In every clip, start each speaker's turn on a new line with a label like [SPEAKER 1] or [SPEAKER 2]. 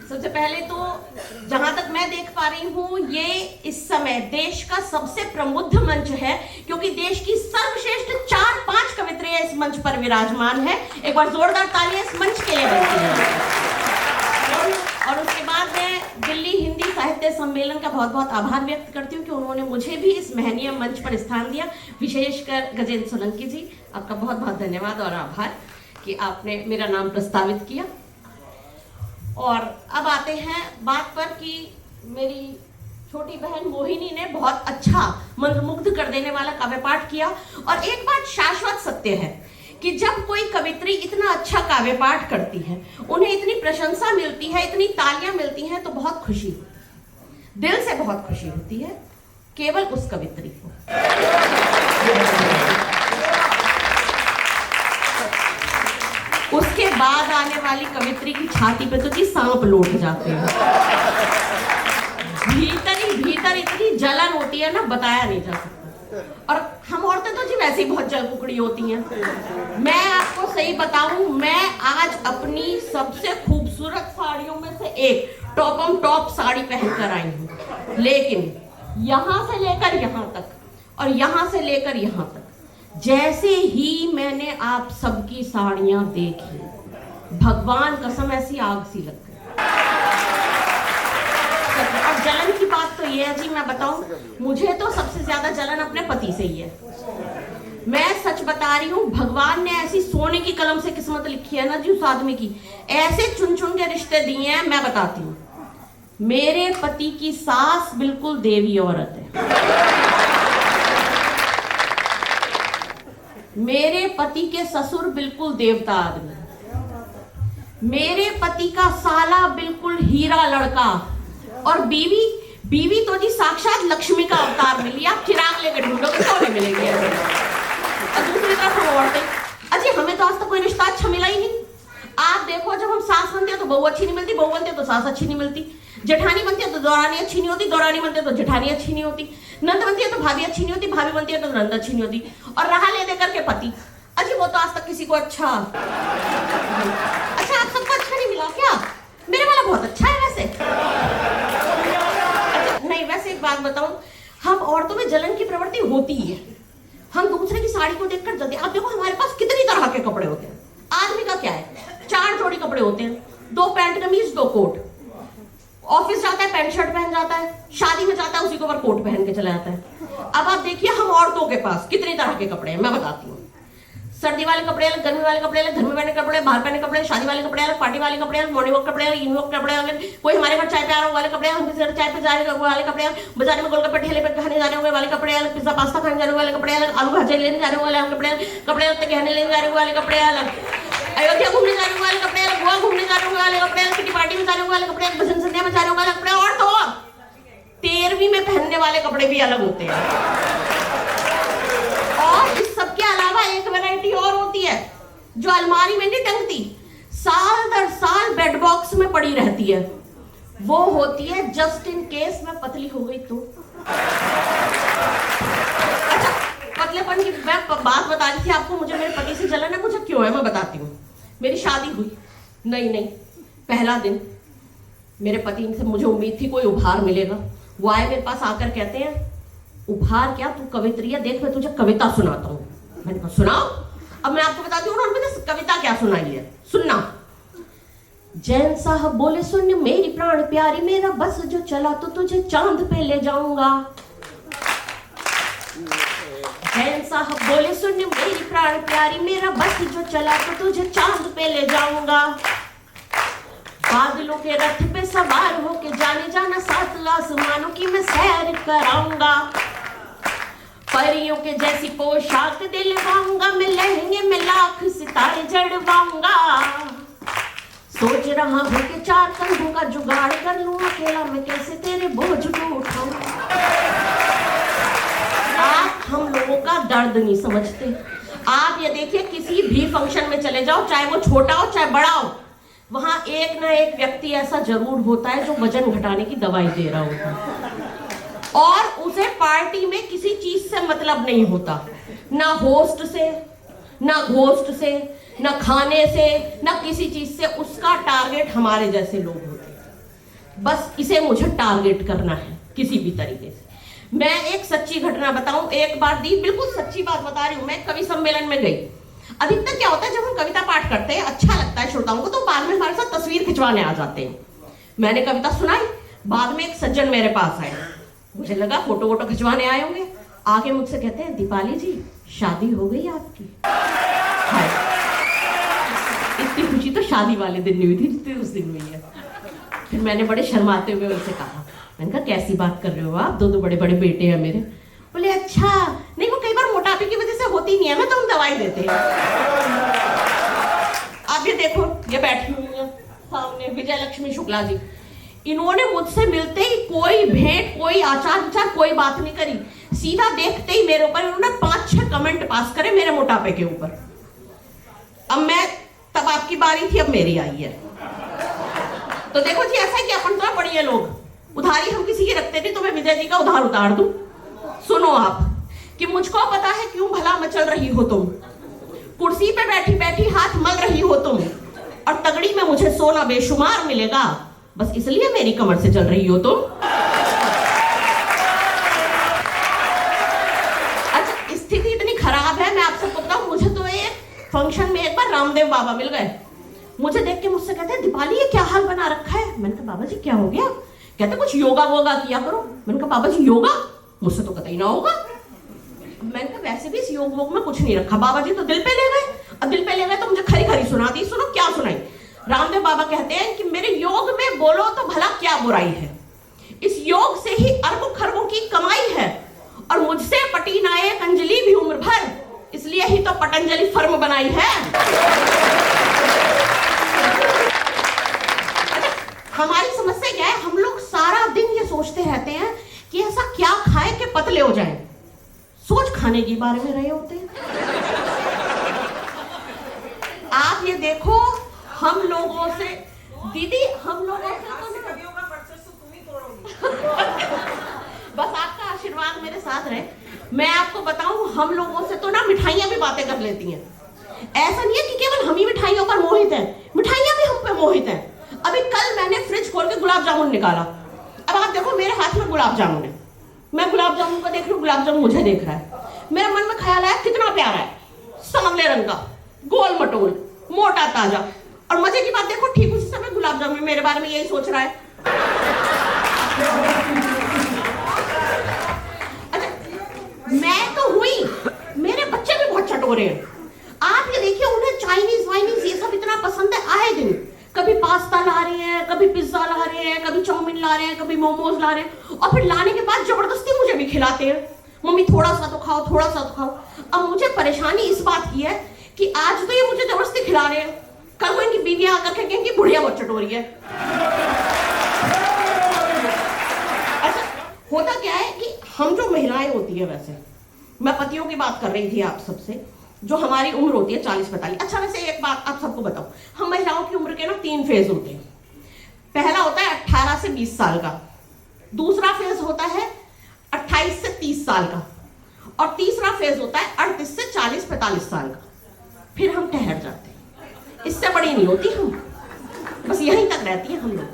[SPEAKER 1] सबसे पहले तो जहां तक मैं देख पा रही हूँ, ये इस समय देश का सबसे प्रमुख मंच है, क्योंकि देश की सर्वश्रेष्ठ 4-5 कवित्रियां इस मंच पर विराजमान है। एक बार जोरदार तालियां इस मंच के लिए बनती हैं। और उसके बाद मैं दिल्ली हिंदी साहित्य सम्मेलन का बहुत बहुत आभार व्यक्त करती हूँ कि उन्होंने मुझे भी इस महनीय मंच पर स्थान दिया। विशेषकर गजेंद्र सोलंकी जी, आपका बहुत बहुत धन्यवाद और आभार कि आपने मेरा नाम प्रस्तावित किया। और अब आते हैं बात पर कि मेरी छोटी बहन मोहिनी ने बहुत अच्छा मंत्रमुग्ध कर देने वाला काव्य पाठ किया। और एक बात शाश्वत सत्य है कि जब कोई कवित्री इतना अच्छा काव्य पाठ करती है, उन्हें इतनी प्रशंसा मिलती है, इतनी तालियां मिलती हैं, तो बहुत खुशी, दिल से बहुत खुशी होती है केवल उस कवित्री को। उसके बाद आने वाली कवित्री की छाती पे तो जी सांप लौट जाते हैं। भीतर ही भीतर इतनी जलन होती है ना, बताया नहीं जा सकता। और हम औरतें तो जी वैसे ही बहुत जलकुकड़ी होती हैं। मैं आपको सही बताऊं, मैं आज अपनी सबसे खूबसूरत साड़ियों में से एक टॉप साड़ी पहनकर आई हूं, लेकिन यहां से लेकर यहां तक और यहां से लेकर यहां तक, जैसे ही मैंने आप सबकी साड़ियां देखी, भगवान कसम ऐसी आग सी लग गई। और जलन की बात तो ये है जी, मैं बताऊं, मुझे तो सबसे ज्यादा जलन अपने पति से ही है। मैं सच बता रही हूँ, भगवान ने ऐसी सोने की कलम से किस्मत लिखी है ना जी उस आदमी की, ऐसे चुन चुन के रिश्ते दिए हैं। मैं बताती हूँ, मेरे पति की सास बिल्कुल देवी औरत है, मेरे पति के ससुर बिल्कुल देवता आदमी, मेरे पति का साला बिल्कुल हीरा लड़का, और बीवी तो जी साक्षात लक्ष्मी का अवतार मिली। आप चिराग लेकर ढूंढोगे तो नहीं मिलेगी। और दूसरी तरफ हम औरतें, अजी हमें तो आज तक कोई रिश्ता अच्छा मिला ही नहीं। आप देखो, जब हम सास बनते हैं तो बहू अच्छी नहीं मिलती, बहू बनते हैं तो सास अच्छी नहीं मिलती, जेठानी बनती है तो दौरानी अच्छी नहीं होती, दौरानी बनती है तो जेठानी अच्छी नहीं होती, नंद बनती है तो भाभी अच्छी नहीं होती, भाभी बनती है तो नंद अच्छी नहीं होती, और रहा ले देकर के पति, अजी वो तो आज तक किसी को अच्छा आप सबको अच्छा नहीं मिला क्या? मेरे वाला बहुत अच्छा है वैसे। अच्छा, नहीं वैसे एक बात बताऊं, हम औरतों में जलन की प्रवृत्ति होती है। हम दूसरे की साड़ी को देखकर जल्दी, आप देखो हमारे पास कितनी तरह के कपड़े होते हैं। आदमी का क्या है, 4 जोड़ी कपड़े होते हैं, 2 पैंट कमीज 2 कोट। ऑफिस जाता है पैंट शर्ट पहन जाता है, शादी में जाता है उसी के ऊपर कोट पहन के चला जाता है। अब आप देखिए हम औरतों के पास कितनी तरह के कपड़े हैं, मैं बताती हूँ। सर्दी वाले कपड़े अलग, गर्मी वाले कपड़े अलग, घर में पहने कपड़े, बाहर पहने कपड़े, शादी वाले कपड़े अलग, पार्टी वाले कपड़े अलग, मॉर्निंग वॉक कपड़े अलग, इवनिंग वॉक कपड़े अलग, कोई हमारे घर चाय पे आ रहा वाले कपड़े, हम किसी चाय पे जा रहे वाले कपड़े अलग, बाजार में गोलगप्पे ठेले पे खाने जाने वाले कपड़े अलग, पिज्जा पास्ता खाने जाने वाले कपड़े अलग, आलू भाजी लेने जाने वाले कपड़े अलग, कपड़े लगते गहने लेने जाने वाले कपड़े अलग, अयोध्या घूमने जाने वाले कपड़े अलग, गोवा घूमने जाने वाले कपड़े अलग, किटी पार्टी में जाने वाले कपड़े अलग, भजन संध्या में जाने वाले कपड़े, और तो 13वीं में पहनने वाले कपड़े भी अलग होते हैं। और इस सबके अलावा एक वैरायटी और होती है जो अलमारी में नहीं टंगती, साल दर साल बेड बॉक्स में पड़ी रहती है, वो होती है जस्ट इन केस मैं पतली हो गई तो। अच्छा, पतलेपन की मैं बात बता रही थी आपको, मुझे मेरे पति से जलन है, मुझे क्यों है मैं बताती हूँ। मेरी शादी हुई, नहीं पहला दिन मेरे पति से मुझे उम्मीद थी कोई उपहार मिलेगा। वो आए मेरे पास आकर कहते हैं, उपहार क्या, तू कवित्री है, देख मैं तुझे कविता सुनाता हूँ। मैंने कहा सुनाओ। अब मैं आपको बताती हूँ उन्होंने मुझे कविता क्या सुनाई है, सुनना। जैन साहब बोले, सुन मेरी प्राण प्यारी, मेरा बस जो चला तो तुझे चांद पे ले जाऊंगा। जैन साहब बोले, सुन मेरी प्राण प्यारी, मेरा बस जो चला तो तुझे चांद पे ले जाऊंगा। बादलों के रथ पे सवार होके जाने जाना 7 आसमानों की मैं सैर कराऊंगा। परियों के जैसी पोशाक दिलवाऊंगा, मैं लहंगे में लाख सितारे जड़वाऊंगा। सोच रहा हूँ कि 4 कंधों का जुगाड़ कर लूं, अकेला मैं कैसे तेरे बोझ को उठाऊं। आप हम लोगों का दर्द नहीं समझते। आप ये देखिए, किसी भी फंक्शन में चले जाओ, चाहे वो छोटा हो चाहे बड़ा हो, वहां एक ना एक व्यक्ति ऐसा जरूर होता है जो वजन घटाने की दवाई दे रहा होता है, और उसे पार्टी में किसी चीज से मतलब नहीं होता, ना होस्ट से, ना घोस्ट से, ना खाने से, ना किसी चीज से। उसका टारगेट हमारे जैसे लोग होते हैं। बस इसे मुझे टारगेट करना है किसी भी तरीके से। मैं एक सच्ची घटना बताऊं, एक बार दी, बिल्कुल सच्ची बात बता रही हूं। मैं कवि सम्मेलन में गई। अधिकतर क्या होता है, जब हम कविता पाठ करते हैं, अच्छा लगता है श्रोताओं को, तो बाद में हमारे साथ तस्वीर खिंचवाने आ जाते हैं। मैंने कविता सुनाई, बाद में एक सज्जन मेरे पास आए, मुझे लगा फोटो वोटो खिंचवाने आए होंगे। आके मुझसे कहते हैं, दीपाली जी शादी हो गई आपकी? इतनी खुशी तो शादी वाले दिन नहीं हुई थी जितनी उस दिन हुई है। फिर मैंने बड़े शर्माते हुए उनसे कहा, मैंने कहा कैसी बात कर रहे हो आप, दो बड़े बड़े बेटे हैं मेरे। बोले अच्छा, नहीं वो कई बार मोटापे की वजह से होती नहीं है ना, तो हम दवाई देते हैं। आप ये देखो, ये बैठी हुई है सामने विजय लक्ष्मी शुक्ला जी। इन्होंने मुझसे मिलते ही कोई भेंट, कोई आचार विचार, कोई बात नहीं करी। सीधा देखते ही मेरे ऊपर इन्होंने 5-6 कमेंट पास करे मेरे मोटापे के ऊपर। अब मैं, तब आपकी बारी थी, अब मेरी आई है। तो देखो जी, ऐसा है कि अपन तो पढ़िए लोग, उधारी हम किसी की रखते नहीं, तो मैं विजय जी का उधार उतार दूं। सुनो आप, कि मुझको पता है क्यों भला मचल रही हो तुम, कुर्सी पे बैठी बैठी हाथ मल रही हो तुम, और तगड़ी में मुझे सोना बेशुमार मिलेगा, बस इसलिए मेरी कमर से चल रही हो तुम। अच्छा, स्थिति इतनी खराब है, मैं आप सबको बताऊं, मुझे तो एक फंक्शन में एक बार रामदेव बाबा मिल गए। मुझे देख के मुझसे कहते हैं, दीपाली ये क्या हाल बना रखा है? मैंने कहा बाबा जी क्या हो गया? कहते कुछ योगा वोगा किया करो। मैंने कहा बाबा जी योगा? मुझसे तो कतई ना होगा। मैंने कहा वैसे भी इस योग वोग में कुछ नहीं रखा। बाबा जी तो दिल पे ले गए। अब दिल पे ले गए तो मुझे खरी खरी सुना दी। सुनो क्या सुनाई। रामदेव बाबा कहते हैं कि मेरे योग में बोलो तो भला क्या बुराई है, इस योग से ही अरबों खरबों की कमाई है, और मुझसे पटी नायक अंजलि भी उम्र भर, इसलिए ही तो पतंजलि फर्म बनाई है। हमारी समस्या क्या है, हम लोग सारा दिन ये सोचते रहते हैं कि ऐसा क्या खाएं कि पतले हो जाएं। सोच खाने के बारे में रहे होते हैं। आप ये देखो, हम लोगों से, दीदी हम लोगों से तो बस आपका आशीर्वाद मेरे साथ रहे। मैं आपको बताऊं, हम लोगों से तो ना मिठाइयां भी बातें कर लेती हैं। ऐसा नहीं है कि केवल हम ही मिठाइयों पर मोहित हैं, मिठाइयां भी हम पे मोहित हैं। अभी कल मैंने फ्रिज खोल के गुलाब जामुन निकाला। अब आप देखो मेरे हाथ में गुलाब जामुन है, मैं गुलाब जामुन को देख रही हूँ, गुलाब जामुन मुझे देख रहा है। मेरे मन में ख्याल आया कितना प्यारा है, सांवले रंग का, गोल मटोल, मोटा ताजा। और मजे की बात देखो, ठीक उसी समय गुलाब जामुन मेरे बारे में यही सोच रहा है। अच्छा, मैं तो हुई, मेरे बच्चे भी बहुत चटोरे हैं। आप ये देखिए, उन्हें चाइनीज वाइनीज ये सब इतना पसंद है। आए दिन कभी पास्ता ला रहे हैं, कभी पिज्जा ला रहे हैं, कभी चाउमीन ला रहे हैं, कभी मोमोज ला रहे हैं, और फिर लाने के बाद जबरदस्ती मुझे भी खिलाते हैं, मम्मी थोड़ा सा तो खाओ, थोड़ा सा तो खाओ। अब मुझे परेशानी इस बात की है कि आज तो ये मुझे जबरदस्ती खिला रहे हैं, कल को इनकी बीवियां आकर कहेंगी कि बुढ़िया बहुत चटोरी है। अच्छा, होता क्या है कि हम जो महिलाएं होती है, वैसे मैं पतियों की बात कर रही थी आप सबसे, जो हमारी उम्र होती है 40-45। अच्छा, वैसे एक बात आप सबको बताओ, हम महिलाओं की उम्र के ना 3 फेज होते हैं। पहला होता है 18 से 20 साल का, दूसरा फेज होता है 28 से 30 साल का, और तीसरा फेज होता है 38 से 40-45 साल का। फिर हम ठहर जाते हैं, इससे बड़ी नहीं होती हम, बस यहीं तक रहती है हम लोग।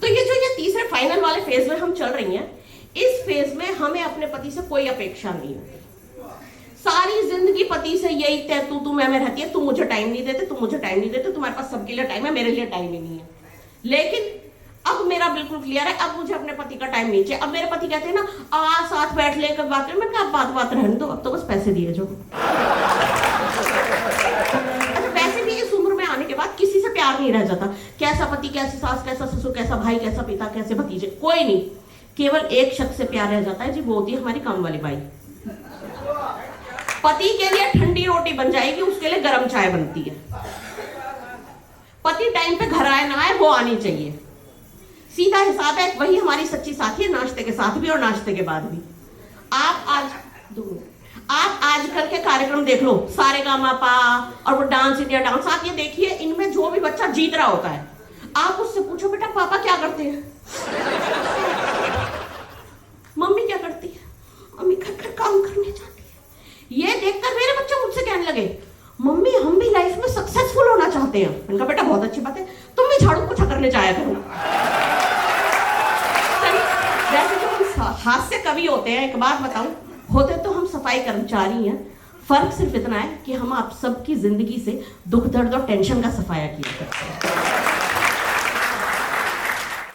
[SPEAKER 1] तो ये जो ये तीसरे फाइनल वाले फेज में हम चल रही हैं, इस फेज में हमें अपने पति से कोई अपेक्षा नहीं होती। सारी जिंदगी पति से यही तय तू मैं रहती है, तुम मुझे टाइम नहीं देते, तुम मुझे टाइम नहीं देते, तुम्हारे पास सबके लिए टाइम है, मेरे लिए टाइम ही नहीं है। लेकिन अब मेरा बिल्कुल क्लियर है, अब मुझे अपने पति का टाइम नहीं चाहिए। अब मेरे पति कहते हैं ना, आ साथ बैठ ले, कब बात करें। मैंने कहा बात रहने दो, अब तो बस पैसे दिए जो। पैसे भी इस उम्र में आने के बाद किसी से प्यार नहीं रह जाता। कैसा पति, कैसी सास, कैसा ससुर, कैसा भाई, कैसा पिता, कैसे भतीजे, कोई नहीं। केवल एक शख्स से प्यार रह जाता है जी, वो होती है हमारी काम वाली बाई। पति के लिए ठंडी रोटी बन जाएगी, उसके लिए गर्म चाय बनती है। पति टाइम पे घर आए ना आए, वो आनी चाहिए। सीधा हिसाब है, वही हमारी सच्ची साथी है, नाश्ते के साथ भी और नाश्ते के बाद भी। आप आजकल के कार्यक्रम देख लो, सारेगामापा और वो डांस इंडिया डांस, आप ये देखिए, इनमें जो भी बच्चा जीत रहा होता है, आप उससे पूछो बेटा पापा क्या करते हैं, मम्मी क्या करती है, मम्मी घर काम करने जाती है। ये देखकर मेरे बच्चे मुझसे कहने लगे, मम्मी हम भी लाइफ में सक्सेसफुल होना चाहते हैं। मैंने कहा बेटा बहुत अच्छी बात है, तुम भी झाड़ू पोछा करने जाया करो। हास्य कवि होते हैं, एक बात बताऊं, होते तो हम सफाई कर्मचारी हैं। फर्क सिर्फ इतना है कि हम आप सबकी जिंदगी से दुख दर्द और टेंशन का सफाया किया करते हैं।